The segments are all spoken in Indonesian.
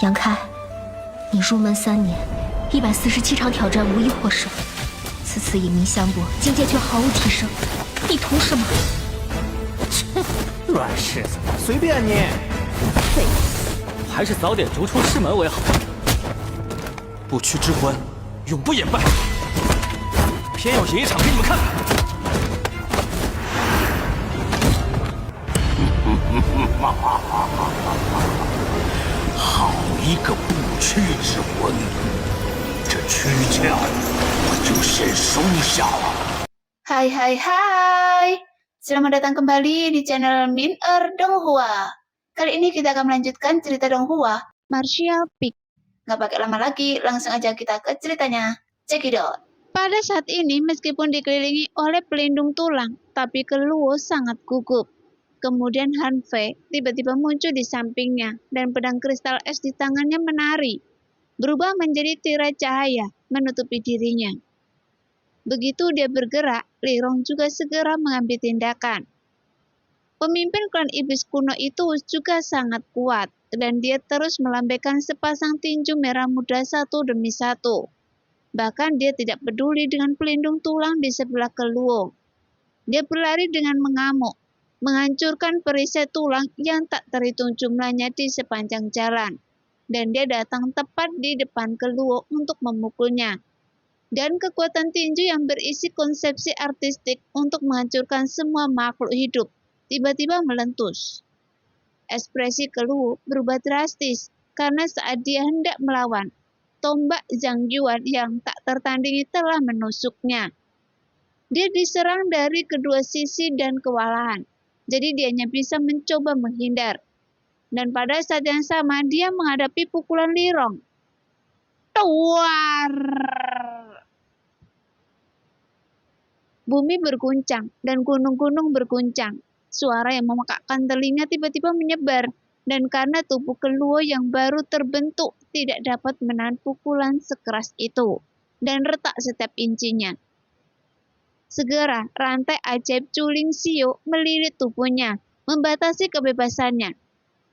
杨开，你入门3年，147场挑战无一获胜，此次引名相搏，境界却毫无提升，你图什么？切，软柿子，随便你。废物，还是早点逐出师门为好。不屈之关，永不言败。偏要演一场给你们看看。好一个不屈之魂！这躯壳我就先收下了。Hai, selamat datang kembali di channel Min-er Donghua. Kali ini kita akan melanjutkan cerita Donghua, Martial Peak. Nggak pakai lama lagi, langsung aja kita ke ceritanya. Check it out. Pada saat ini, meskipun dikelilingi oleh pelindung tulang, tapi Keluo sangat gugup. Kemudian Han Fei tiba-tiba muncul di sampingnya, dan pedang kristal es di tangannya menari, berubah menjadi tirai cahaya menutupi dirinya. Begitu dia bergerak, Li Rong juga segera mengambil tindakan. Pemimpin klan iblis kuno itu juga sangat kuat, dan dia terus melambaikan sepasang tinju merah muda satu demi satu. Bahkan dia tidak peduli dengan pelindung tulang di sebelah Keluo. Dia berlari dengan mengamuk, menghancurkan perisai tulang yang tak terhitung jumlahnya di sepanjang jalan. Dan dia datang tepat di depan Keluo untuk memukulnya. Dan kekuatan tinju yang berisi konsepsi artistik untuk menghancurkan semua makhluk hidup tiba-tiba meletus. Ekspresi Keluo berubah drastis karena saat dia hendak melawan, tombak Zhang Yuan yang tak tertandingi telah menusuknya. Dia diserang dari kedua sisi dan kewalahan, jadi dia hanya bisa mencoba menghindar. Dan pada saat yang sama dia menghadapi pukulan Li Rong. Tuar! Bumi berguncang dan gunung-gunung berguncang. Suara yang memekakkan telinga tiba-tiba menyebar, dan karena tubuh Keluo yang baru terbentuk tidak dapat menahan pukulan sekeras itu, dan retak setiap incinya. Segera rantai ajaib Culing Sio melilit tubuhnya, membatasi kebebasannya.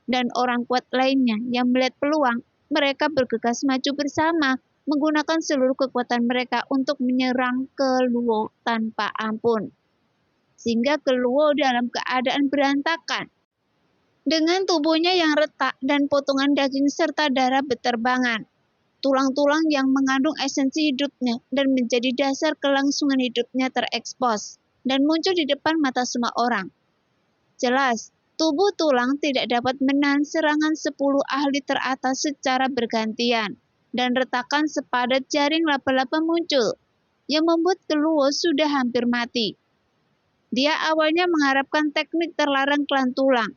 Dan orang kuat lainnya yang melihat peluang, mereka bergegas maju bersama, menggunakan seluruh kekuatan mereka untuk menyerang Keluo tanpa ampun. Sehingga Keluo dalam keadaan berantakan. Dengan tubuhnya yang retak dan potongan daging serta darah beterbangan. Tulang-tulang yang mengandung esensi hidupnya dan menjadi dasar kelangsungan hidupnya terekspos dan muncul di depan mata semua orang. Jelas, tubuh tulang tidak dapat menahan serangan 10 ahli teratas secara bergantian, dan retakan sepadat jaring laba-laba muncul, yang membuat Keluo sudah hampir mati. Dia awalnya mengharapkan teknik terlarang klan tulang,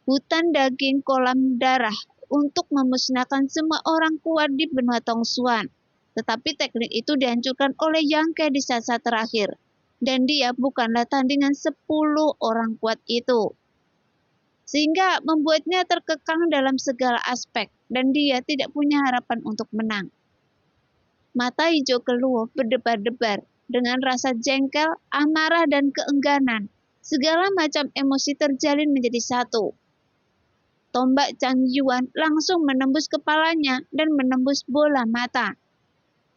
hutan daging kolam darah, untuk memusnahkan semua orang kuat di benua Tongsuan. Tetapi teknik itu dihancurkan oleh Yang Ke di saat-saat terakhir, dan dia bukanlah tandingan 10 orang kuat itu. Sehingga membuatnya terkekang dalam segala aspek, dan dia tidak punya harapan untuk menang. Mata hijau Keluo berdebar-debar, dengan rasa jengkel, amarah, dan keengganan. Segala macam emosi terjalin menjadi satu. Tombak Zhang Yuan langsung menembus kepalanya dan menembus bola mata.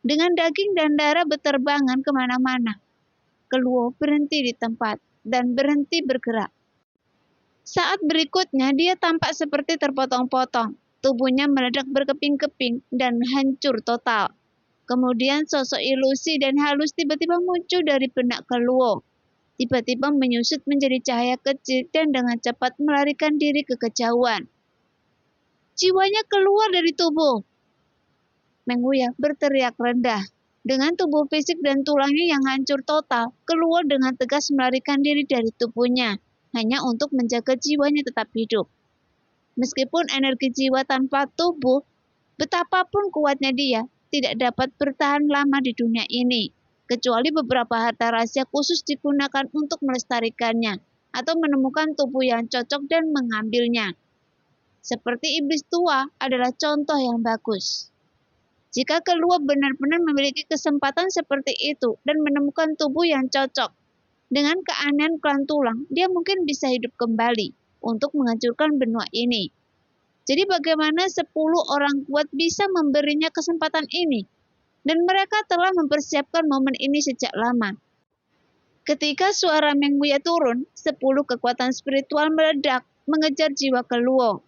Dengan daging dan darah beterbangan kemana-mana, Keluo berhenti di tempat dan berhenti bergerak. Saat berikutnya dia tampak seperti terpotong-potong, tubuhnya meledak berkeping-keping dan hancur total. Kemudian sosok ilusi dan halus tiba-tiba muncul dari benak Keluo. Tiba-tiba menyusut menjadi cahaya kecil dan dengan cepat melarikan diri ke kejauhan. Jiwanya keluar dari tubuh. Meng Huya berteriak rendah. Dengan tubuh fisik dan tulangnya yang hancur total, Keluo dengan tegas melarikan diri dari tubuhnya, hanya untuk menjaga jiwanya tetap hidup. Meskipun energi jiwa tanpa tubuh, betapapun kuatnya dia, tidak dapat bertahan lama di dunia ini, kecuali beberapa harta rahasia khusus digunakan untuk melestarikannya, atau menemukan tubuh yang cocok dan mengambilnya. Seperti iblis tua adalah contoh yang bagus. Jika Keluo benar-benar memiliki kesempatan seperti itu dan menemukan tubuh yang cocok, dengan keanehan klan tulang, dia mungkin bisa hidup kembali untuk menghancurkan benua ini. Jadi bagaimana 10 orang kuat bisa memberinya kesempatan ini? Dan mereka telah mempersiapkan momen ini sejak lama. Ketika suara Meng Huya turun, 10 kekuatan spiritual meledak mengejar jiwa Keluo.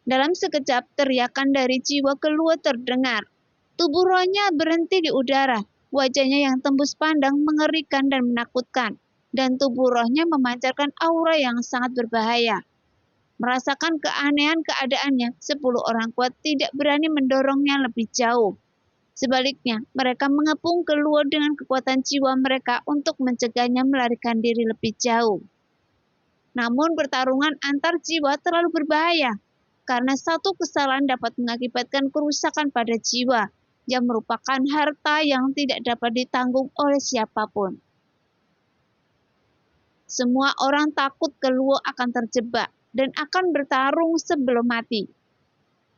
Dalam sekejap, teriakan dari jiwa Keluo terdengar. Tubuh rohnya berhenti di udara. Wajahnya yang tembus pandang mengerikan dan menakutkan. Dan tubuh rohnya memancarkan aura yang sangat berbahaya. Merasakan keanehan keadaannya, 10 orang kuat tidak berani mendorongnya lebih jauh. Sebaliknya, mereka mengepung Keluo dengan kekuatan jiwa mereka untuk mencegahnya melarikan diri lebih jauh. Namun pertarungan antar jiwa terlalu berbahaya, karena satu kesalahan dapat mengakibatkan kerusakan pada jiwa, yang merupakan harta yang tidak dapat ditanggung oleh siapapun. Semua orang takut Keluo akan terjebak dan akan bertarung sebelum mati.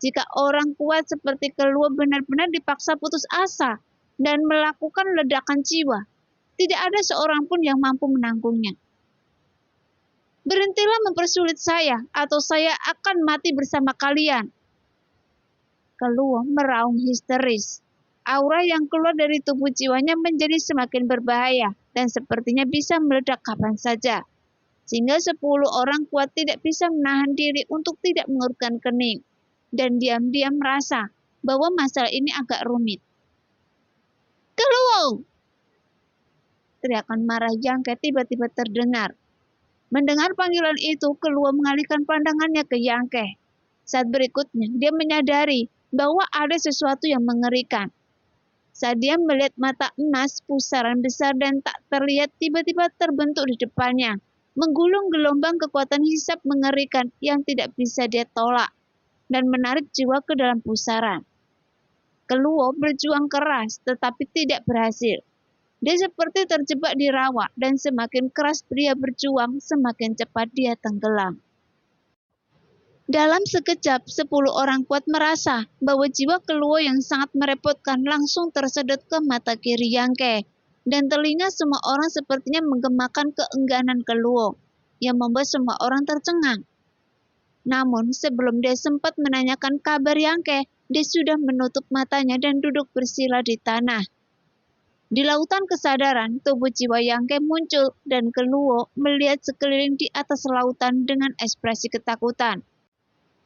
Jika orang kuat seperti Keluo benar-benar dipaksa putus asa dan melakukan ledakan jiwa, tidak ada seorang pun yang mampu menanggungnya. Berhentilah mempersulit saya, atau saya akan mati bersama kalian. Keluo meraung histeris. Aura yang keluar dari tubuh jiwanya menjadi semakin berbahaya dan sepertinya bisa meledak kapan saja. Sehingga 10 orang kuat tidak bisa menahan diri untuk tidak mengerutkan kening. Dan diam-diam merasa bahwa masalah ini agak rumit. Keluo! Teriakan marah Yangke tiba-tiba terdengar. Mendengar panggilan itu, Keluo mengalihkan pandangannya ke Yangke. Saat berikutnya, dia menyadari bahwa ada sesuatu yang mengerikan. Saat dia melihat mata emas, pusaran besar dan tak terlihat tiba-tiba terbentuk di depannya, menggulung gelombang kekuatan hisab mengerikan yang tidak bisa dia tolak, dan menarik jiwa ke dalam pusaran. Keluo berjuang keras tetapi tidak berhasil. Dia seperti terjebak di rawa dan semakin keras dia berjuang, semakin cepat dia tenggelam. Dalam sekejap, 10 orang kuat merasa bahwa jiwa Keluo yang sangat merepotkan langsung tersedot ke mata kiri Yangke, dan telinga semua orang sepertinya menggemakan keengganan Keluo, yang membuat semua orang tercengang. Namun, sebelum dia sempat menanyakan kabar Yangke, dia sudah menutup matanya dan duduk bersila di tanah. Di lautan kesadaran, tubuh jiwa Yangke muncul dan Keluo melihat sekeliling di atas lautan dengan ekspresi ketakutan.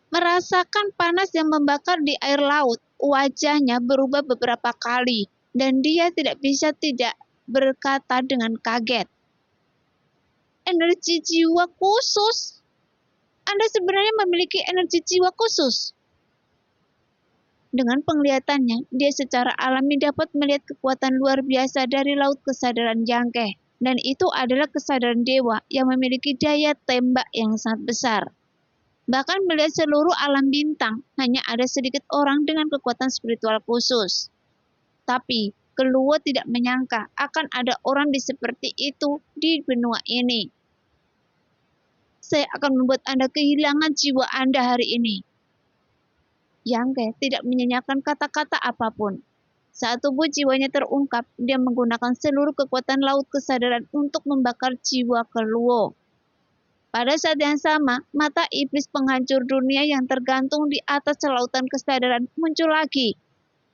Merasakan panas yang membakar di air laut, wajahnya berubah beberapa kali, dan dia tidak bisa tidak berkata dengan kaget. Energi jiwa khusus? Anda sebenarnya memiliki energi jiwa khusus. Dengan penglihatannya, dia secara alami dapat melihat kekuatan luar biasa dari laut kesadaran Yangke, dan itu adalah kesadaran dewa yang memiliki daya tembak yang sangat besar. Bahkan melihat seluruh alam bintang, hanya ada sedikit orang dengan kekuatan spiritual khusus. Tapi, Keluo tidak menyangka akan ada orang seperti itu di benua ini. Saya akan membuat Anda kehilangan jiwa Anda hari ini. Yangke tidak menyanyikan kata-kata apapun. Saat tubuh jiwanya terungkap, dia menggunakan seluruh kekuatan laut kesadaran untuk membakar jiwa Keluo. Pada saat yang sama, mata iblis penghancur dunia yang tergantung di atas lautan kesadaran muncul lagi.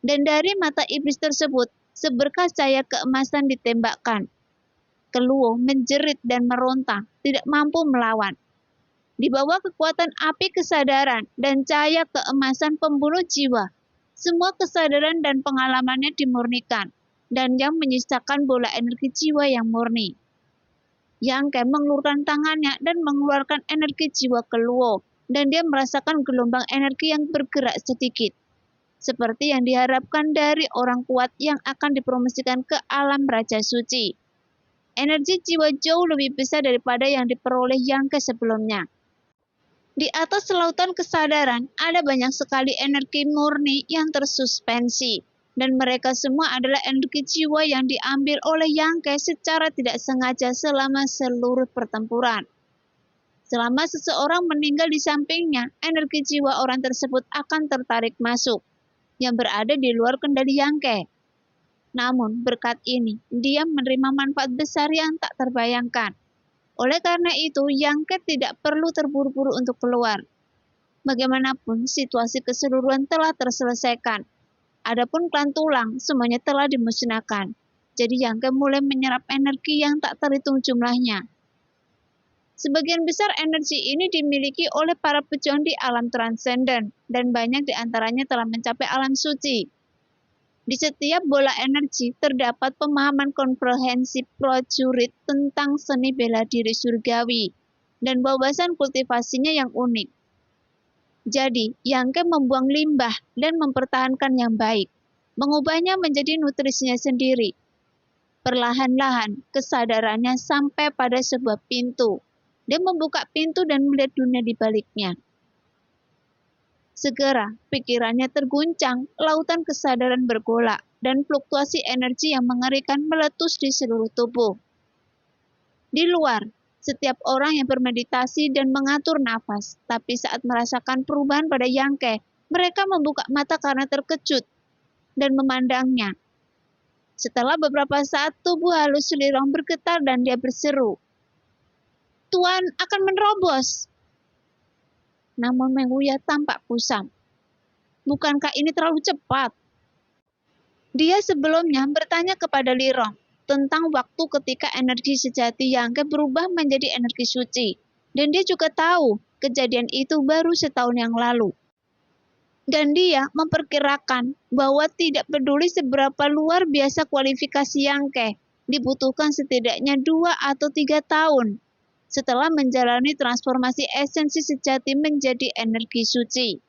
Dan dari mata iblis tersebut, seberkas cahaya keemasan ditembakkan. Keluo menjerit dan meronta, tidak mampu melawan. Di bawah kekuatan api kesadaran dan cahaya keemasan pembunuh jiwa, semua kesadaran dan pengalamannya dimurnikan, dan yang menyisakan bola energi jiwa yang murni. Yangke mengelurkan tangannya dan mengeluarkan energi jiwa Keluo, dan dia merasakan gelombang energi yang bergerak sedikit, seperti yang diharapkan dari orang kuat yang akan dipromosikan ke alam Raja Suci. Energi jiwa jauh lebih besar daripada yang diperoleh Yangke sebelumnya. Di atas lautan kesadaran, ada banyak sekali energi murni yang tersuspensi, dan mereka semua adalah energi jiwa yang diambil oleh Yangke secara tidak sengaja selama seluruh pertempuran. Selama seseorang meninggal di sampingnya, energi jiwa orang tersebut akan tertarik masuk, yang berada di luar kendali Yangke. Namun, berkat ini, dia menerima manfaat besar yang tak terbayangkan. Oleh karena itu, Yangke tidak perlu terburu-buru untuk keluar. Bagaimanapun, situasi keseluruhan telah terselesaikan. Adapun klan tulang, semuanya telah dimusnahkan. Jadi Yang Ke mulai menyerap energi yang tak terhitung jumlahnya. Sebagian besar energi ini dimiliki oleh para pejuang di alam transenden, dan banyak di antaranya telah mencapai alam suci. Di setiap bola energi terdapat pemahaman komprehensif prajurit tentang seni bela diri surgawi, dan wawasan kultivasinya yang unik. Jadi, Yang Ke membuang limbah dan mempertahankan yang baik, mengubahnya menjadi nutrisinya sendiri. Perlahan-lahan, kesadarannya sampai pada sebuah pintu. Dia membuka pintu dan melihat dunia di baliknya. Segera, pikirannya terguncang, lautan kesadaran bergolak, dan fluktuasi energi yang mengerikan meletus di seluruh tubuh. Di luar, setiap orang yang bermeditasi dan mengatur nafas, tapi saat merasakan perubahan pada Yang Ke, mereka membuka mata karena terkejut dan memandangnya. Setelah beberapa saat, tubuh halus Lirong bergetar dan dia berseru, "Tuan akan menerobos." Namun Meng Huya tampak kusam. Bukankah ini terlalu cepat? Dia sebelumnya bertanya kepada Lirong tentang waktu ketika energi sejati Yang Ke berubah menjadi energi suci. Dan dia juga tahu kejadian itu baru setahun yang lalu. Dan dia memperkirakan bahwa tidak peduli seberapa luar biasa kualifikasi Yang Ke, dibutuhkan setidaknya 2 atau 3 tahun setelah menjalani transformasi esensi sejati menjadi energi suci,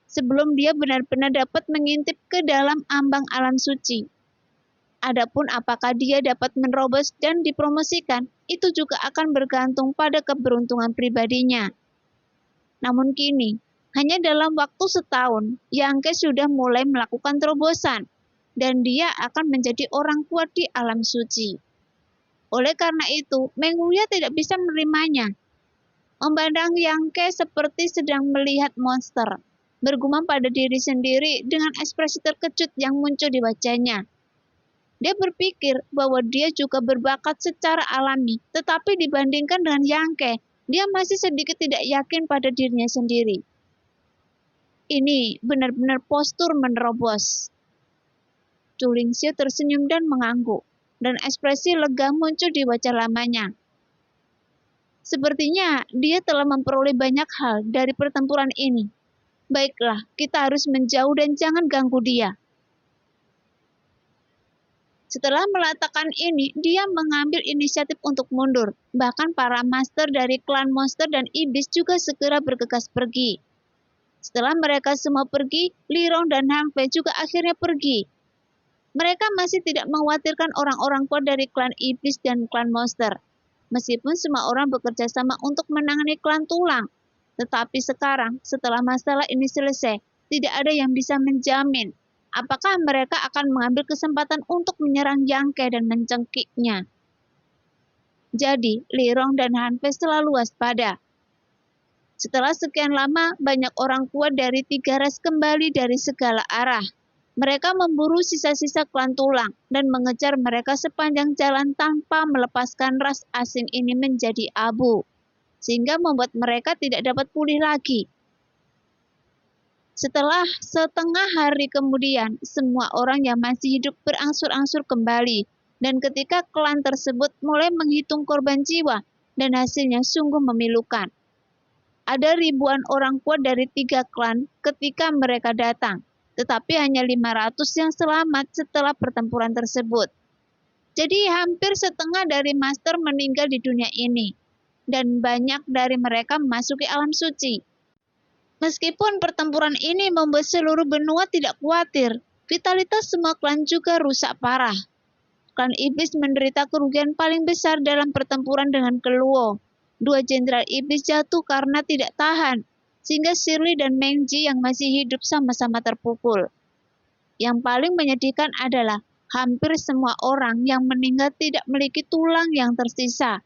sebelum dia benar-benar dapat mengintip ke dalam ambang alam suci. Adapun apakah dia dapat menerobos dan dipromosikan, itu juga akan bergantung pada keberuntungan pribadinya. Namun kini, hanya dalam waktu setahun, Yang Ke sudah mulai melakukan terobosan, dan dia akan menjadi orang kuat di alam suci. Oleh karena itu, Meng Huya tidak bisa menerimanya. Memandang Yang Ke seperti sedang melihat monster, bergumam pada diri sendiri dengan ekspresi terkejut yang muncul di wajahnya. Dia berpikir bahwa dia juga berbakat secara alami, tetapi dibandingkan dengan Yang Ke, dia masih sedikit tidak yakin pada dirinya sendiri. Ini benar-benar postur menerobos. Chu Lingxiu tersenyum dan mengangguk, dan ekspresi lega muncul di wajah lamanya. Sepertinya dia telah memperoleh banyak hal dari pertempuran ini. Baiklah, kita harus menjauh dan jangan ganggu dia. Setelah meletakkan ini, dia mengambil inisiatif untuk mundur. Bahkan para master dari klan monster dan iblis juga segera bergegas pergi. Setelah mereka semua pergi, Lirong dan Han Fei juga akhirnya pergi. Mereka masih tidak mengkhawatirkan orang-orang kuat dari klan iblis dan klan monster. Meskipun semua orang bekerja sama untuk menangani klan tulang. Tetapi sekarang, setelah masalah ini selesai, tidak ada yang bisa menjamin apakah mereka akan mengambil kesempatan untuk menyerang Yang Ke dan mencengkiknya. Jadi, Lirong dan Han Fei selalu waspada. Setelah sekian lama, banyak orang kuat dari 3 ras kembali dari segala arah. Mereka memburu sisa-sisa klan tulang dan mengejar mereka sepanjang jalan tanpa melepaskan ras asing ini menjadi abu, sehingga membuat mereka tidak dapat pulih lagi. Setelah setengah hari kemudian, semua orang yang masih hidup berangsur-angsur kembali, dan ketika klan tersebut mulai menghitung korban jiwa, dan hasilnya sungguh memilukan. Ada ribuan orang kuat dari 3 klan ketika mereka datang, tetapi hanya 500 yang selamat setelah pertempuran tersebut. Jadi hampir setengah dari master meninggal di dunia ini, dan banyak dari mereka memasuki alam suci. Meskipun pertempuran ini membuat seluruh benua tidak khawatir, vitalitas semua klan juga rusak parah. Klan iblis menderita kerugian paling besar dalam pertempuran dengan Keluo. 2 jenderal iblis jatuh karena tidak tahan, sehingga Shirley dan Meng Ji yang masih hidup sama-sama terpukul. Yang paling menyedihkan adalah hampir semua orang yang meninggal tidak memiliki tulang yang tersisa.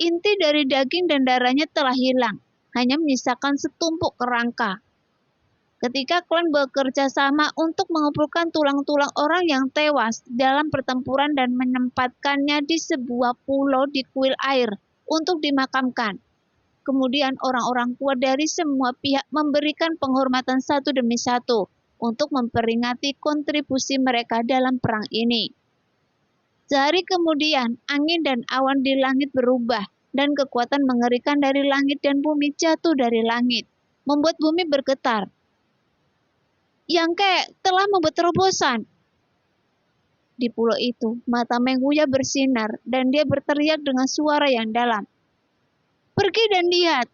Inti dari daging dan darahnya telah hilang, hanya menyisakan setumpuk kerangka. Ketika klan bekerja sama untuk mengumpulkan tulang-tulang orang yang tewas dalam pertempuran dan menempatkannya di sebuah pulau di kuil air untuk dimakamkan. Kemudian orang-orang kuat dari semua pihak memberikan penghormatan satu demi satu untuk memperingati kontribusi mereka dalam perang ini. Sehari kemudian, angin dan awan di langit berubah, dan kekuatan mengerikan dari langit dan bumi jatuh dari langit, membuat bumi bergetar. Yangke telah membuat terobosan. Di pulau itu, mata Meng Huya bersinar, dan dia berteriak dengan suara yang dalam. Pergi dan lihat,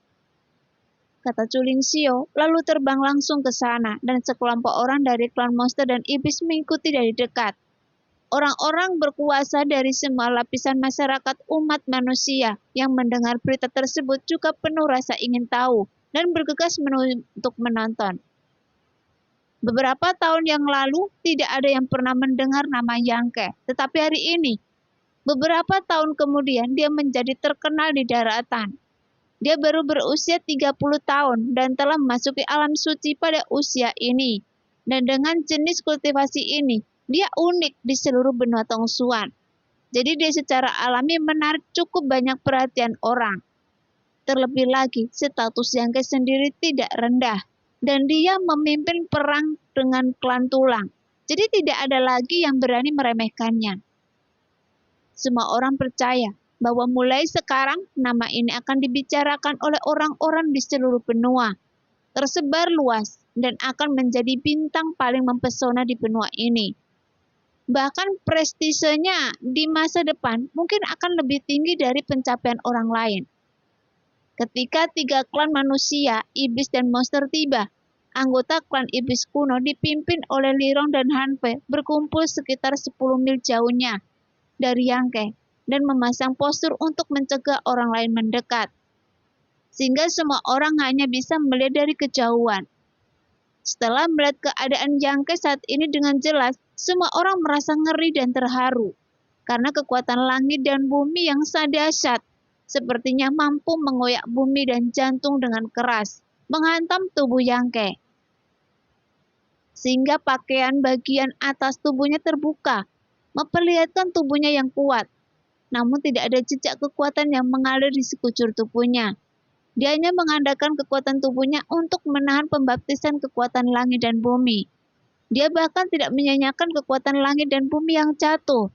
kata Culing Xio, lalu terbang langsung ke sana, dan sekelompok orang dari klan monster dan iblis mengikuti dari dekat. Orang-orang berkuasa dari semua lapisan masyarakat umat manusia yang mendengar berita tersebut juga penuh rasa ingin tahu dan bergegas untuk menonton. Beberapa tahun yang lalu, tidak ada yang pernah mendengar nama Yangke, tetapi hari ini, beberapa tahun kemudian dia menjadi terkenal di daratan. Dia baru berusia 30 tahun dan telah memasuki alam suci pada usia ini. Dan dengan jenis kultivasi ini, dia unik di seluruh benua Tongsuan. Jadi dia secara alami menarik cukup banyak perhatian orang. Terlebih lagi, status Yangke sendiri tidak rendah. Dan dia memimpin perang dengan klan tulang. Jadi tidak ada lagi yang berani meremehkannya. Semua orang percaya bahwa mulai sekarang nama ini akan dibicarakan oleh orang-orang di seluruh benua, tersebar luas, dan akan menjadi bintang paling mempesona di benua ini. Bahkan prestisenya di masa depan mungkin akan lebih tinggi dari pencapaian orang lain. Ketika 3 klan manusia, iblis, dan monster tiba, anggota klan iblis kuno dipimpin oleh Lirong dan Hanfei berkumpul sekitar 10 mil jauhnya dari Yangke dan memasang postur untuk mencegah orang lain mendekat. Sehingga semua orang hanya bisa melihat dari kejauhan. Setelah melihat keadaan Yangke saat ini dengan jelas, semua orang merasa ngeri dan terharu. Karena kekuatan langit dan bumi yang dahsyat, sepertinya mampu mengoyak bumi dan jantung dengan keras, menghantam tubuh Yangke. Sehingga pakaian bagian atas tubuhnya terbuka, memperlihatkan tubuhnya yang kuat. Namun tidak ada jejak kekuatan yang mengalir di sekujur tubuhnya. Dia hanya mengandalkan kekuatan tubuhnya untuk menahan pembaptisan kekuatan langit dan bumi. Dia bahkan tidak menyanyikan kekuatan langit dan bumi yang jatuh.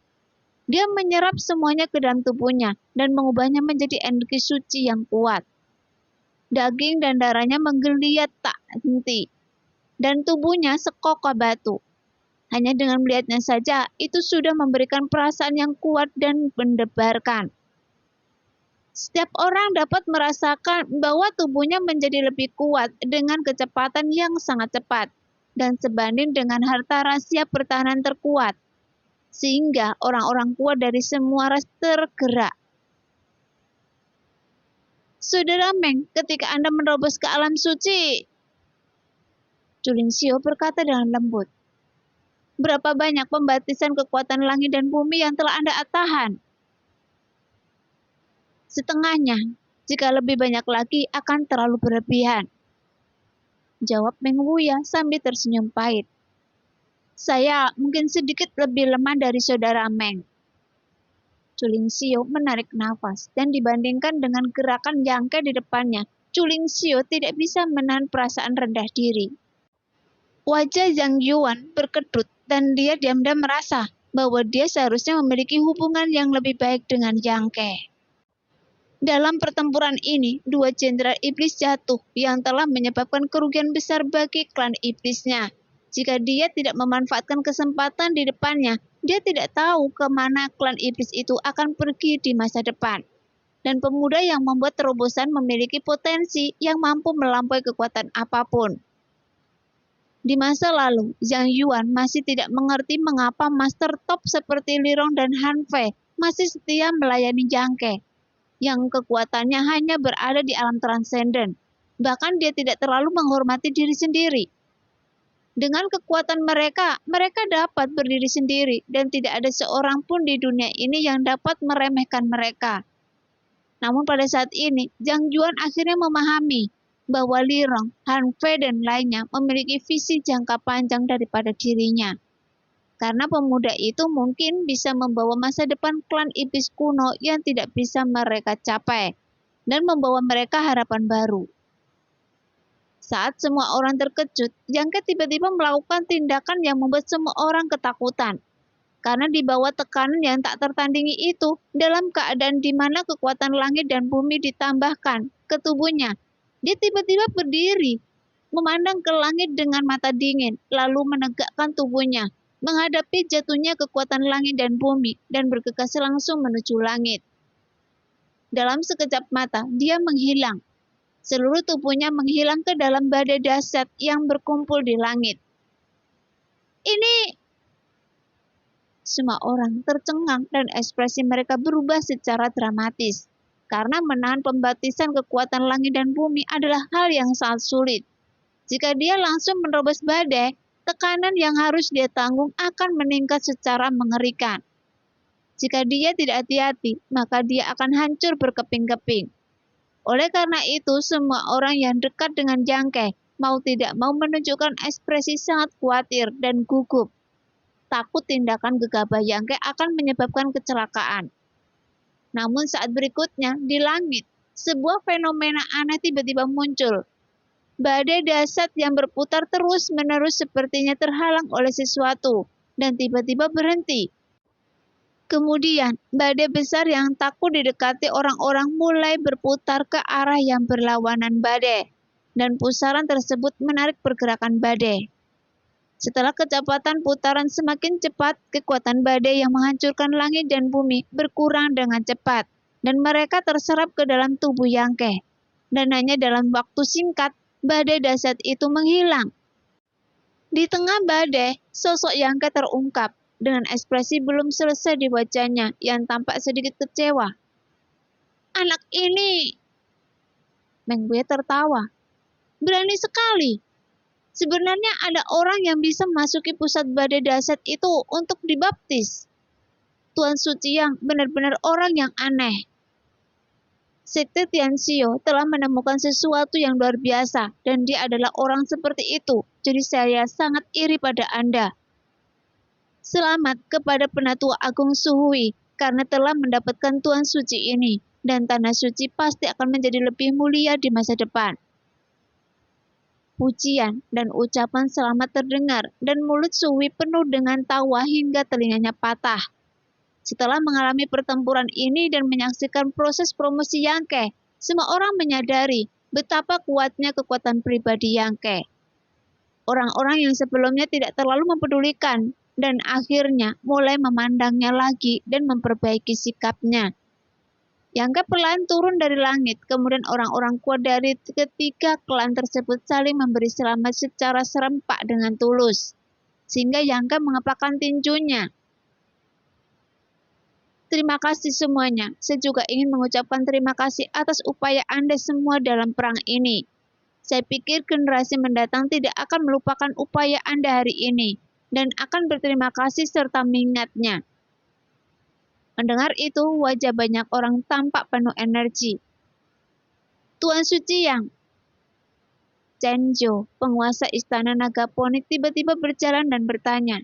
Dia menyerap semuanya ke dalam tubuhnya dan mengubahnya menjadi energi suci yang kuat. Daging dan darahnya menggeliat tak henti, dan tubuhnya sekokoh batu. Hanya dengan melihatnya saja, itu sudah memberikan perasaan yang kuat dan mendebarkan. Setiap orang dapat merasakan bahwa tubuhnya menjadi lebih kuat dengan kecepatan yang sangat cepat dan sebanding dengan harta rahasia pertahanan terkuat. Sehingga orang-orang kuat dari semua ras tergerak. Saudara Meng, ketika Anda menerobos ke alam suci, Culing Xio berkata dengan lembut, berapa banyak pembaptisan kekuatan langit dan bumi yang telah Anda tahan? Setengahnya, jika lebih banyak lagi akan terlalu berlebihan. Jawab Meng Huya sambil tersenyum pahit. Saya mungkin sedikit lebih lemah dari saudara Meng. Culing Xio menarik nafas dan dibandingkan dengan gerakan Yangke di depannya, Culing Xio tidak bisa menahan perasaan rendah diri. Wajah Zhang Yuan berkedut dan dia diam-diam merasa bahwa dia seharusnya memiliki hubungan yang lebih baik dengan Yangke. Dalam pertempuran ini, 2 jenderal iblis jatuh yang telah menyebabkan kerugian besar bagi klan iblisnya. Jika dia tidak memanfaatkan kesempatan di depannya, dia tidak tahu kemana klan iblis itu akan pergi di masa depan. Dan pemuda yang membuat terobosan memiliki potensi yang mampu melampaui kekuatan apapun. Di masa lalu, Zhang Yuan masih tidak mengerti mengapa master top seperti Lirong dan Hanfei masih setia melayani Yangke, yang kekuatannya hanya berada di alam transenden. Bahkan dia tidak terlalu menghormati diri sendiri. Dengan kekuatan mereka, mereka dapat berdiri sendiri dan tidak ada seorang pun di dunia ini yang dapat meremehkan mereka. Namun pada saat ini, Zhang Yuan akhirnya memahami bahwa Lirong, Hanfei, dan lainnya memiliki visi jangka panjang daripada dirinya. Karena pemuda itu mungkin bisa membawa masa depan klan iblis kuno yang tidak bisa mereka capai. dan membawa mereka harapan baru. Saat semua orang terkejut, Yangke tiba-tiba melakukan tindakan yang membuat semua orang ketakutan. Karena di bawah tekanan yang tak tertandingi itu, dalam keadaan di mana kekuatan langit dan bumi ditambahkan ke tubuhnya, dia tiba-tiba berdiri, memandang ke langit dengan mata dingin, lalu menegakkan tubuhnya, menghadapi jatuhnya kekuatan langit dan bumi, dan bergegas langsung menuju langit. Dalam sekejap mata, dia menghilang. Seluruh tubuhnya menghilang ke dalam badai dahsyat yang berkumpul di langit. Ini... Semua orang tercengang dan ekspresi mereka berubah secara dramatis. Karena menahan pembaptisan kekuatan langit dan bumi adalah hal yang sangat sulit. Jika dia langsung menerobos badai, tekanan yang harus dia tanggung akan meningkat secara mengerikan. Jika dia tidak hati-hati, maka dia akan hancur berkeping-keping. Oleh karena itu, semua orang yang dekat dengan Yangke mau tidak mau menunjukkan ekspresi sangat khawatir dan gugup. Takut tindakan gegabah Yangke akan menyebabkan kecelakaan. Namun saat berikutnya, di langit, sebuah fenomena aneh tiba-tiba muncul. Badai dahsyat yang berputar terus-menerus sepertinya terhalang oleh sesuatu dan tiba-tiba berhenti. Kemudian, badai besar yang takut didekati orang-orang mulai berputar ke arah yang berlawanan badai, dan pusaran tersebut menarik pergerakan badai. Setelah kecepatan putaran semakin cepat, kekuatan badai yang menghancurkan langit dan bumi berkurang dengan cepat, dan mereka terserap ke dalam tubuh Yangke. Dan hanya dalam waktu singkat, badai dahsyat itu menghilang. Di tengah badai, sosok Yangke terungkap. Dengan ekspresi belum selesai di wajahnya yang tampak sedikit kecewa. Anak ini... Meng Bue tertawa. Berani sekali. Sebenarnya ada orang yang bisa memasuki pusat badai dahsyat itu untuk dibaptis. Tuan Suci yang benar-benar orang yang aneh. Sekte Tianxio telah menemukan sesuatu yang luar biasa dan dia adalah orang seperti itu. Jadi saya sangat iri pada Anda. Selamat kepada Penatua Agung Suhui karena telah mendapatkan Tuan Suci ini, dan Tanah Suci pasti akan menjadi lebih mulia di masa depan. Pujian dan ucapan selamat terdengar, dan mulut Suhui penuh dengan tawa hingga telinganya patah. Setelah mengalami pertempuran ini dan menyaksikan proses promosi Yangke, semua orang menyadari betapa kuatnya kekuatan pribadi Yangke. Orang-orang yang sebelumnya tidak terlalu mempedulikan, dan akhirnya mulai memandangnya lagi dan memperbaiki sikapnya. Yangke perlahan turun dari langit, kemudian orang-orang kuat dari ketiga klan tersebut saling memberi selamat secara serempak dengan tulus, sehingga Yangke mengepakkan tinjunya. Terima kasih semuanya, saya juga ingin mengucapkan terima kasih atas upaya Anda semua dalam perang ini. Saya pikir generasi mendatang tidak akan melupakan upaya Anda hari ini, dan akan berterima kasih serta mengingatnya. Mendengar itu, wajah banyak orang tampak penuh energi. Tuan Suci Yang, Zenjo, penguasa istana naga ponik tiba-tiba berjalan dan bertanya,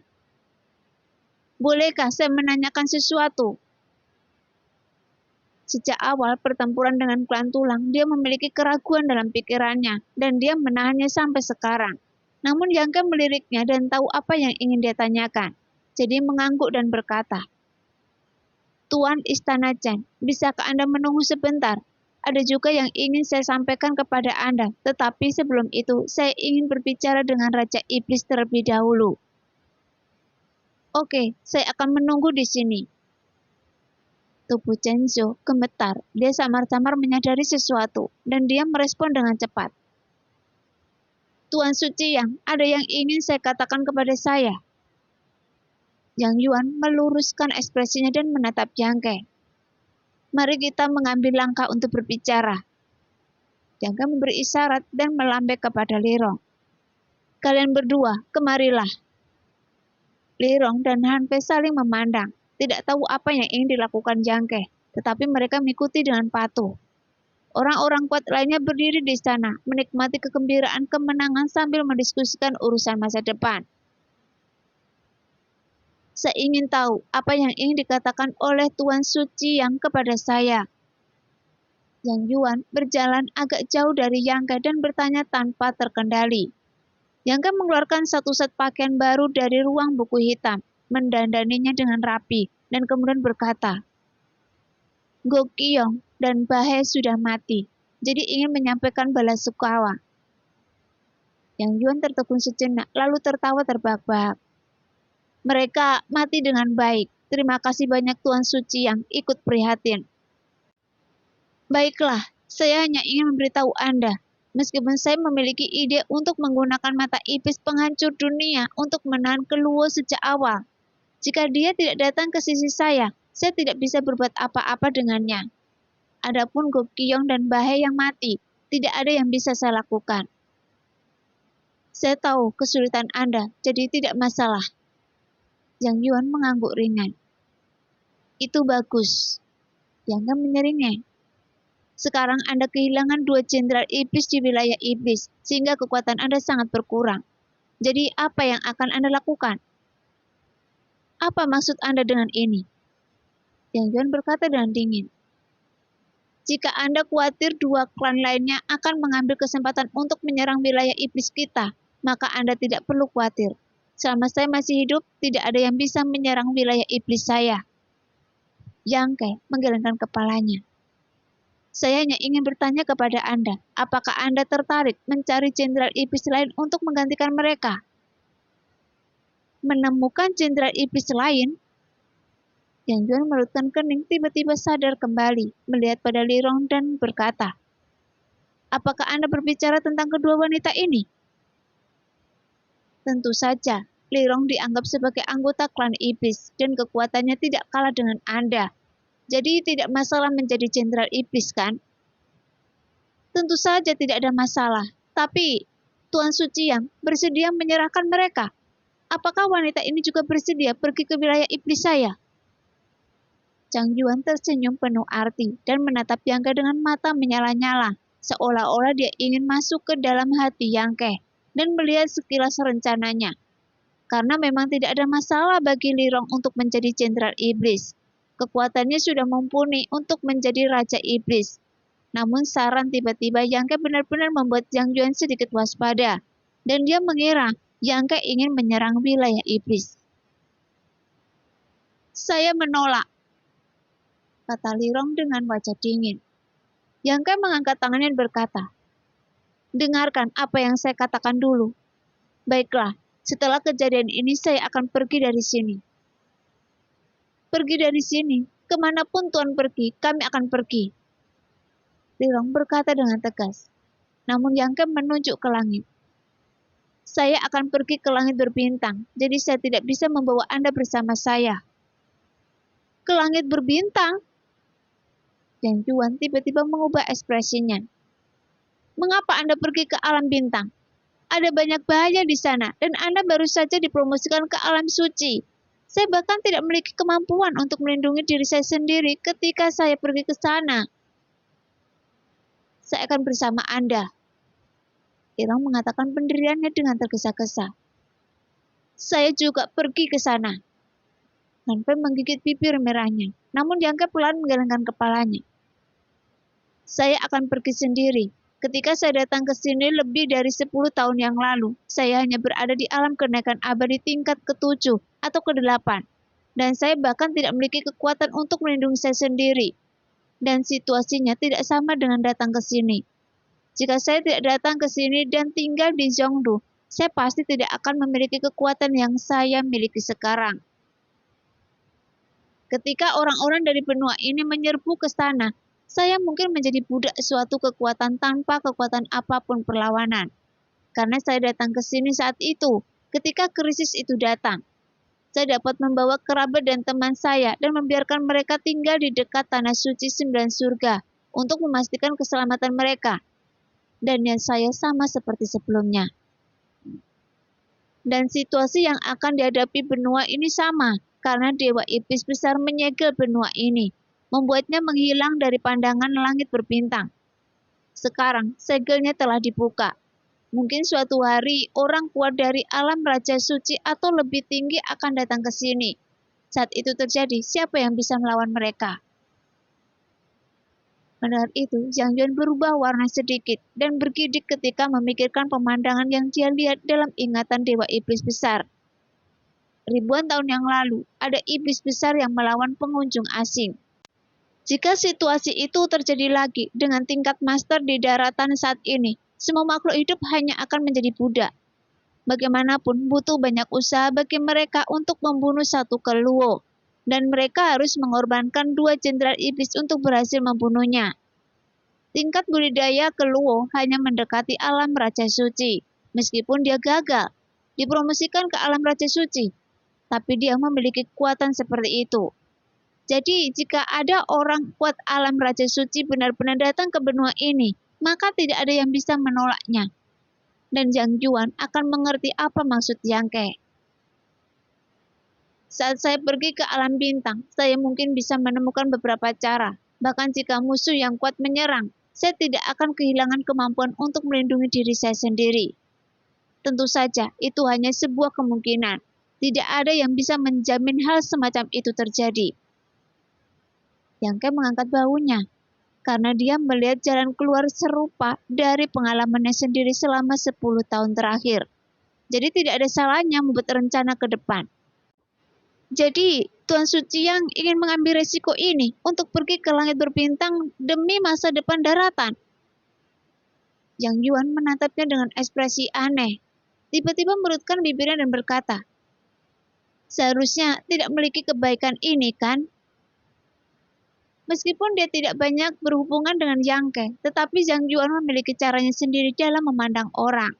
bolehkah saya menanyakan sesuatu? Sejak awal pertempuran dengan klan tulang, dia memiliki keraguan dalam pikirannya, dan dia menahannya sampai sekarang. Namun Yangke meliriknya dan tahu apa yang ingin dia tanyakan. Jadi mengangguk dan berkata, Tuan Istana Chen, bisakah Anda menunggu sebentar? Ada juga yang ingin saya sampaikan kepada Anda, tetapi sebelum itu saya ingin berbicara dengan Raja Iblis terlebih dahulu. Oke, saya akan menunggu di sini. Tubuh Zenzo gemetar, dia samar-samar menyadari sesuatu, dan dia merespon dengan cepat. Tuan Suci Yang, ada yang ingin saya katakan kepada saya. Yang Yuan meluruskan ekspresinya dan menatap Yangke. Mari kita mengambil langkah untuk berbicara. Yangke memberi isyarat dan melambai kepada Lirong. Kalian berdua, kemarilah. Lirong dan Han Pei saling memandang, tidak tahu apa yang ingin dilakukan Yangke, tetapi mereka mengikuti dengan patuh. Orang-orang kuat lainnya berdiri di sana, menikmati kegembiraan kemenangan sambil mendiskusikan urusan masa depan. Saya ingin tahu apa yang ingin dikatakan oleh Tuan Suci Yang kepada saya. Yang Yuan berjalan agak jauh dari Yang Ke dan bertanya tanpa terkendali. Yang Ke mengeluarkan satu set pakaian baru dari ruang buku hitam, mendandaninya dengan rapi, dan kemudian berkata, Go Qiyong dan Bahe sudah mati, jadi ingin menyampaikan belasungkawa. Yang Yuan tertegun sejenak, lalu tertawa terbahak-bahak. Mereka mati dengan baik. Terima kasih banyak Tuan Suci yang ikut prihatin. Baiklah, saya hanya ingin memberitahu Anda, meskipun saya memiliki ide untuk menggunakan mata iblis penghancur dunia untuk menahan Keluo sejak awal. Jika dia tidak datang ke sisi saya tidak bisa berbuat apa-apa dengannya. Adapun Go Qiyong dan Bahe yang mati, tidak ada yang bisa saya lakukan. Saya tahu kesulitan Anda, jadi tidak masalah. Yang Yuan mengangguk ringan. Itu bagus. Yang Ke menyeringai. Sekarang Anda kehilangan 2 jenderal iblis di wilayah iblis, sehingga kekuatan Anda sangat berkurang. Jadi apa yang akan Anda lakukan? Apa maksud Anda dengan ini? Yang Yuan berkata dengan dingin. Jika Anda khawatir 2 klan lainnya akan mengambil kesempatan untuk menyerang wilayah iblis kita, maka Anda tidak perlu khawatir. Selama saya masih hidup, tidak ada yang bisa menyerang wilayah iblis saya. Yang Ke menggelengkan kepalanya. Saya hanya ingin bertanya kepada Anda, apakah Anda tertarik mencari jenderal iblis lain untuk menggantikan mereka? Menemukan jenderal iblis lain? Yang Yuan melututkan kening tiba-tiba sadar kembali, melihat pada Li Rong dan berkata, apakah Anda berbicara tentang kedua wanita ini? Tentu saja, Li Rong dianggap sebagai anggota klan iblis dan kekuatannya tidak kalah dengan Anda. Jadi tidak masalah menjadi jenderal iblis, kan? Tentu saja tidak ada masalah. Tapi, Tuan Suci yang bersedia menyerahkan mereka. Apakah wanita ini juga bersedia pergi ke wilayah iblis saya? Zhang Yuan tersenyum penuh arti dan menatap Yang Ke dengan mata menyala-nyala, seolah-olah dia ingin masuk ke dalam hati Yang Ke dan melihat sekilas rencananya. Karena memang tidak ada masalah bagi Li Rong untuk menjadi jenderal iblis. Kekuatannya sudah mumpuni untuk menjadi Raja Iblis. Namun saran tiba-tiba Yang Ke benar-benar membuat Zhang Yuan sedikit waspada. Dan dia mengira Yang Ke ingin menyerang wilayah iblis. Saya menolak, kata Li Rong dengan wajah dingin. Yang Ke mengangkat tangannya dan berkata, dengarkan apa yang saya katakan dulu. Baiklah, setelah kejadian ini saya akan pergi dari sini. Pergi dari sini, kemanapun Tuan pergi, kami akan pergi. Li Rong berkata dengan tegas. Namun Yang Ke menunjuk ke langit. Saya akan pergi ke langit berbintang, jadi saya tidak bisa membawa Anda bersama saya. Ke langit berbintang? Yang Yuan tiba-tiba mengubah ekspresinya. Mengapa Anda pergi ke alam bintang? Ada banyak bahaya di sana, dan Anda baru saja dipromosikan ke alam suci. Saya bahkan tidak memiliki kemampuan untuk melindungi diri saya sendiri ketika saya pergi ke sana. Saya akan bersama Anda. Li Rong mengatakan pendiriannya dengan tergesa-gesa. Saya juga pergi ke sana. Han Pei menggigit bibir merahnya, namun Yang Ke pelan menggelengkan kepalanya. Saya akan pergi sendiri. Ketika saya datang ke sini lebih dari 10 tahun yang lalu, saya hanya berada di alam kenaikan abadi tingkat ke-7 atau ke-8. Dan saya bahkan tidak memiliki kekuatan untuk melindungi saya sendiri. Dan situasinya tidak sama dengan datang ke sini. Jika saya tidak datang ke sini dan tinggal di Zhongdu, saya pasti tidak akan memiliki kekuatan yang saya miliki sekarang. Ketika orang-orang dari benua ini menyerbu ke sana, saya mungkin menjadi budak suatu kekuatan tanpa kekuatan apapun perlawanan. Karena saya datang ke sini saat itu, ketika krisis itu datang. Saya dapat membawa kerabat dan teman saya dan membiarkan mereka tinggal di dekat tanah suci 9 surga untuk memastikan keselamatan mereka. Dan yang saya sama seperti sebelumnya. Dan situasi yang akan dihadapi benua ini sama, karena Dewa Iblis besar menyegel benua ini, membuatnya menghilang dari pandangan langit berbintang. Sekarang, segelnya telah dibuka. Mungkin suatu hari, orang kuat dari alam Raja Suci atau lebih tinggi akan datang ke sini. Saat itu terjadi, siapa yang bisa melawan mereka? Mendengar itu, Zhang Yuan berubah warna sedikit dan bergidik ketika memikirkan pemandangan yang dia lihat dalam ingatan Dewa Iblis Besar. Ribuan tahun yang lalu, ada iblis besar yang melawan pengunjung asing. Jika situasi itu terjadi lagi dengan tingkat master di daratan saat ini, semua makhluk hidup hanya akan menjadi budak. Bagaimanapun butuh banyak usaha bagi mereka untuk membunuh satu keluo, dan mereka harus mengorbankan 2 jenderal iblis untuk berhasil membunuhnya. Tingkat budidaya keluo hanya mendekati alam Raja Suci, meskipun dia gagal dipromosikan ke alam Raja Suci, tapi dia memiliki kekuatan seperti itu. Jadi, jika ada orang kuat alam Raja Suci benar-benar datang ke benua ini, maka tidak ada yang bisa menolaknya. Dan Zhang Yuan akan mengerti apa maksud Yang Ke. Saat saya pergi ke alam bintang, saya mungkin bisa menemukan beberapa cara. Bahkan jika musuh yang kuat menyerang, saya tidak akan kehilangan kemampuan untuk melindungi diri saya sendiri. Tentu saja, itu hanya sebuah kemungkinan. Tidak ada yang bisa menjamin hal semacam itu terjadi. Yang Ke mengangkat bahunya, karena dia melihat jalan keluar serupa dari pengalamannya sendiri selama 10 tahun terakhir. Jadi tidak ada salahnya membuat rencana ke depan. Jadi, Tuan Suci yang ingin mengambil resiko ini untuk pergi ke langit berbintang demi masa depan daratan. Yang Yuan menatapnya dengan ekspresi aneh. Tiba-tiba merutkan bibirnya dan berkata, "Seharusnya tidak memiliki kebaikan ini, kan?" Meskipun dia tidak banyak berhubungan dengan Yang Ke, tetapi Zhang Yuan memiliki caranya sendiri dalam memandang orang.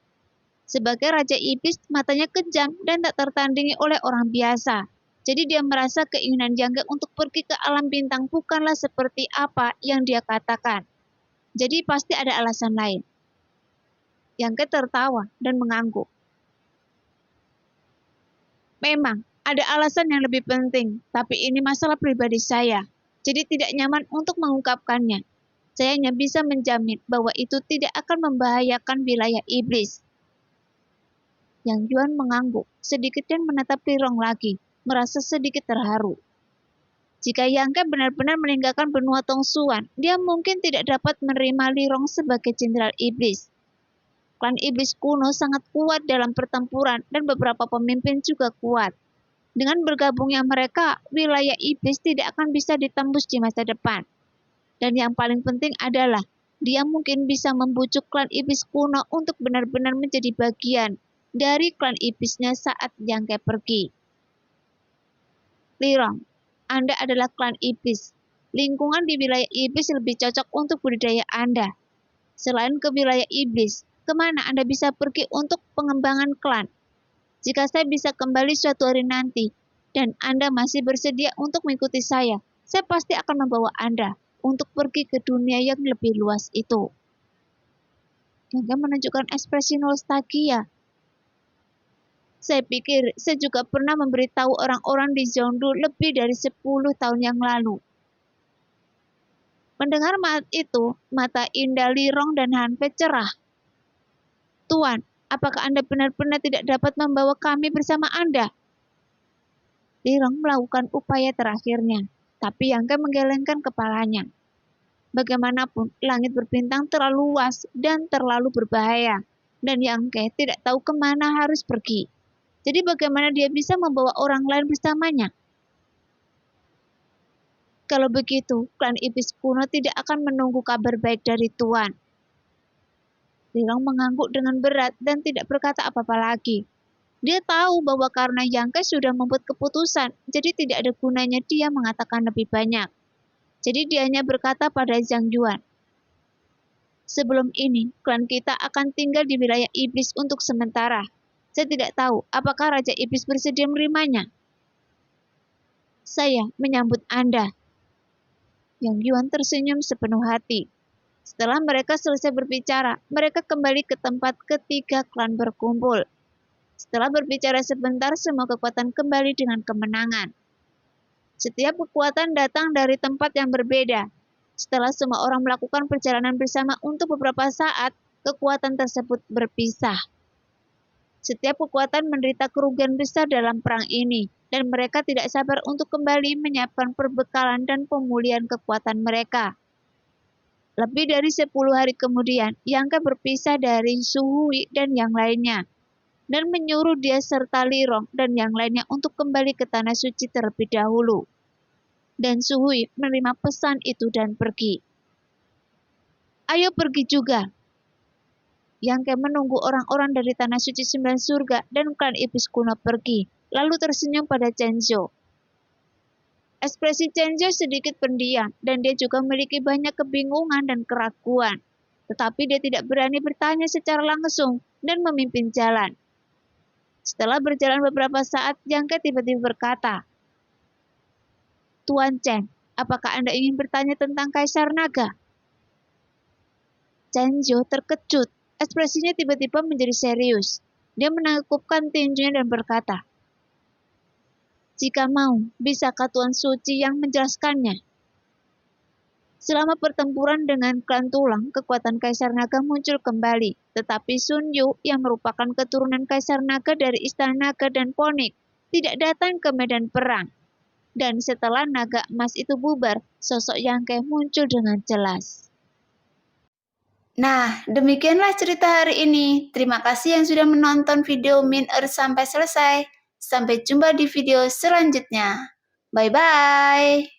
Sebagai Raja Iblis, matanya kejam dan tak tertandingi oleh orang biasa. Jadi dia merasa keinginan Yang Ke untuk pergi ke alam bintang bukanlah seperti apa yang dia katakan. Jadi pasti ada alasan lain. Yang Ke tertawa dan mengangguk. Memang, ada alasan yang lebih penting, tapi ini masalah pribadi saya. Jadi tidak nyaman untuk mengungkapkannya. Saya hanya bisa menjamin bahwa itu tidak akan membahayakan wilayah iblis. Yang Yuan mengangguk sedikit dan menatap Li Rong lagi, merasa sedikit terharu. Jika Yang Ke benar-benar meninggalkan benua Tongsuan, dia mungkin tidak dapat menerima Li Rong sebagai jenderal iblis. Klan iblis kuno sangat kuat dalam pertempuran dan beberapa pemimpin juga kuat. Dengan bergabungnya mereka, wilayah iblis tidak akan bisa ditembus di masa depan. Dan yang paling penting adalah, dia mungkin bisa membujuk klan iblis kuno untuk benar-benar menjadi bagian dari klan iblisnya saat Yang Ke pergi. Li Rong, Anda adalah klan iblis. Lingkungan di wilayah iblis lebih cocok untuk budidaya Anda. Selain ke wilayah iblis, kemana Anda bisa pergi untuk pengembangan klan? Jika saya bisa kembali suatu hari nanti, dan Anda masih bersedia untuk mengikuti saya pasti akan membawa Anda untuk pergi ke dunia yang lebih luas itu. Yang menunjukkan ekspresi nostalgia. Saya pikir saya juga pernah memberitahu orang-orang di Zhongdu lebih dari 10 tahun yang lalu. Mendengar itu, mata indah Li Rong dan Han Fei cerah. Tuan, apakah Anda benar-benar tidak dapat membawa kami bersama Anda? Li Rong melakukan upaya terakhirnya, tapi Yang Ke menggelengkan kepalanya. Bagaimanapun, langit berbintang terlalu luas dan terlalu berbahaya, dan Yang Ke tidak tahu kemana harus pergi. Jadi bagaimana dia bisa membawa orang lain bersamanya? Kalau begitu, klan iblis kuno tidak akan menunggu kabar baik dari Tuan. Li Rong mengangguk dengan berat dan tidak berkata apa-apa lagi. Dia tahu bahwa karena Yang Ke sudah membuat keputusan, jadi tidak ada gunanya dia mengatakan lebih banyak. Jadi dia hanya berkata pada Zhang Yuan, "Sebelum ini, klan kita akan tinggal di wilayah iblis untuk sementara. Saya tidak tahu apakah Raja Iblis bersedia menerimanya. Saya menyambut Anda." Yang Yuan tersenyum sepenuh hati. Setelah mereka selesai berbicara, mereka kembali ke tempat ketiga klan berkumpul. Setelah berbicara sebentar, semua kekuatan kembali dengan kemenangan. Setiap kekuatan datang dari tempat yang berbeda. Setelah semua orang melakukan perjalanan bersama untuk beberapa saat, kekuatan tersebut berpisah. Setiap kekuatan menderita kerugian besar dalam perang ini, dan mereka tidak sabar untuk kembali menyiapkan perbekalan dan pemulihan kekuatan mereka. Lebih dari 10 hari kemudian, Yang Ke berpisah dari Su Hui dan yang lainnya, dan menyuruh dia serta Li Rong dan yang lainnya untuk kembali ke Tanah Suci terlebih dahulu. Dan Su Hui menerima pesan itu dan pergi. Ayo pergi juga. Yang Ke menunggu orang-orang dari Tanah Suci 9 Surga dan klan iblis kuno pergi, lalu tersenyum pada Chen Zhou. Ekspresi Chen Zhou sedikit pendiam dan dia juga memiliki banyak kebingungan dan keraguan. Tetapi dia tidak berani bertanya secara langsung dan memimpin jalan. Setelah berjalan beberapa saat, Yang Ke tiba-tiba berkata, "Tuan Chen, apakah Anda ingin bertanya tentang Kaisar Naga?" Chen Zhou terkejut. Ekspresinya tiba-tiba menjadi serius. Dia menangkupkan tinjunya dan berkata, "Jika mau, bisakah Tuan Suci yang menjelaskannya?" Selama pertempuran dengan klan Tulang, kekuatan Kaisar Naga muncul kembali. Tetapi Sun Yu, yang merupakan keturunan Kaisar Naga dari Istana Naga dan Ponik, tidak datang ke medan perang. Dan setelah Naga Emas itu bubar, sosok Yang Ke muncul dengan jelas. Nah, demikianlah cerita hari ini. Terima kasih yang sudah menonton video Min Earth sampai selesai. Sampai jumpa di video selanjutnya. Bye-bye.